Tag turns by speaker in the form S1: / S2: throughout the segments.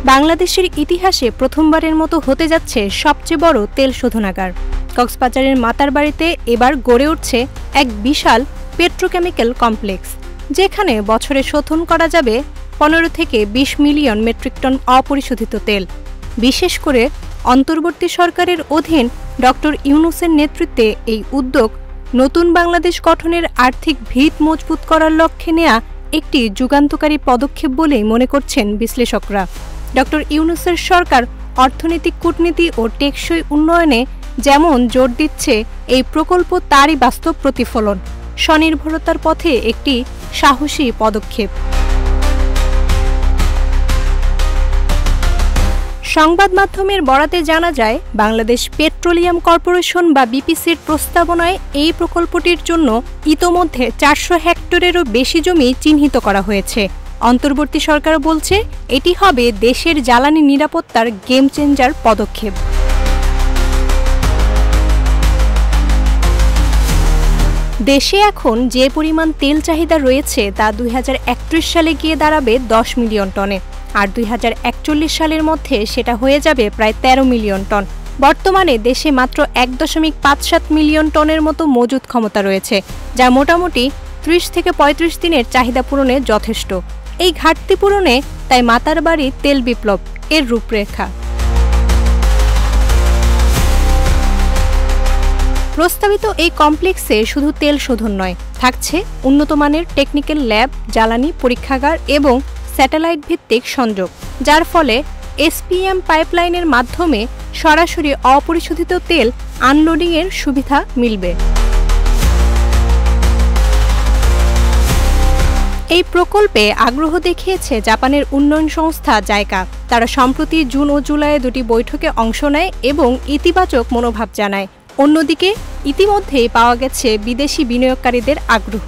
S1: বাংলাদেশের ইতিহাসে প্রথমবারের মতো হতে যাচ্ছে সবচেয়ে বড় তেল শোধনাগার। কক্সবাজারের মাতারবাড়িতে এবার গড়ে উঠছে এক বিশাল পেট্রোকেমিক্যাল কমপ্লেক্স, যেখানে বছরে শোধন করা যাবে 15 থেকে 20 মিলিয়ন মেট্রিক টন অপরিশোধিত তেল। বিশেষ করে অন্তর্বর্তী সরকারের অধীন ডক্টর ইউনূসের নেতৃত্বে এই উদ্যোগ নতুন বাংলাদেশ গঠনের আর্থিক ভিত মজবুত করার লক্ষ্যে নেয়া একটি যুগান্তকারী পদক্ষেপ বলেই মনে করছেন বিশ্লেষকরা। ডক্টর ইউনূসের সরকার অর্থনৈতিক কূটনীতি ও টেকসই উন্নয়নে যেমন জোর দিচ্ছে, এই প্রকল্প তারই বাস্তব প্রতিফলন, স্বনির্ভরতার পথে একটি সাহসী পদক্ষেপ। সংবাদ মাধ্যমের বরাতে জানা যায়, বাংলাদেশ পেট্রোলিয়াম কর্পোরেশন বা বিপিসির প্রস্তাবনায় এই প্রকল্পটির জন্য ইতোমধ্যে 400 হেক্টরেরও বেশি জমি চিহ্নিত করা হয়েছে। অন্তর্বর্তী সরকার বলছে, এটি হবে দেশের জ্বালানি নিরাপত্তার গেম চেঞ্জার পদক্ষেপ। দেশে এখন যে পরিমাণ তেল চাহিদা রয়েছে তা 2031 সালে গিয়ে দাঁড়াবে 10 মিলিয়ন টনে, আর 2041 সালের মধ্যে সেটা হয়ে যাবে প্রায় 13 মিলিয়ন টন। বর্তমানে দেশে মাত্র 1.57 মিলিয়ন টনের মতো মজুদ ক্ষমতা রয়েছে, যা মোটামুটি 30 থেকে 35 দিনের চাহিদা পূরণে যথেষ্ট। এই ঘাটতি পূরণে তাই মাতারবাড়ি তেল বিপ্লব এর রূপরেখা। প্রস্তাবিত এই কমপ্লেক্সে শুধু তেল শোধন নয়, থাকছে উন্নতমানের টেকনিক্যাল ল্যাব, জ্বালানি পরীক্ষাগার এবং স্যাটেলাইট ভিত্তিক সংযোগ, যার ফলে এসপিএম পাইপলাইনের মাধ্যমে সরাসরি অপরিশোধিত তেল আনলোডিংয়ের সুবিধা মিলবে। এই প্রকল্পে আগ্রহ দেখিয়েছে জাপানের উন্নয়ন সংস্থা জাইকা। তারা সম্প্রতি জুন ও জুলাইয়ে 2টি বৈঠকে অংশ নেয় এবং ইতিবাচক মনোভাব জানায়। অন্যদিকে ইতিমধ্যেই পাওয়া গেছে বিদেশি বিনিয়োগকারীদের আগ্রহ।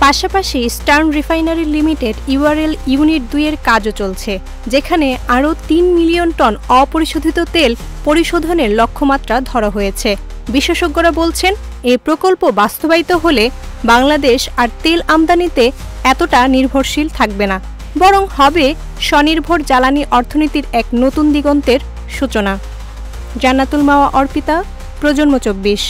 S1: পাশাপাশি stern refinery limited URL unit 2 এর কাজও চলছে, যেখানে আরও 3 মিলিয়ন টন অপরিশোধিত তেল পরিশোধনের লক্ষ্যমাত্রা ধরা হয়েছে। বিশেষজ্ঞরা বলছেন, এই প্রকল্প বাস্তবায়িত হলে বাংলাদেশ আর তেল আমদানিতে এতটা নির্ভরশীল থাকবে না, বরং হবে স্বনির্ভর জ্বালানি অর্থনীতির এক নতুন দিগন্তের সূচনা। জান্নাতুল মাওয়া অর্পিতা, প্রজন্ম 24।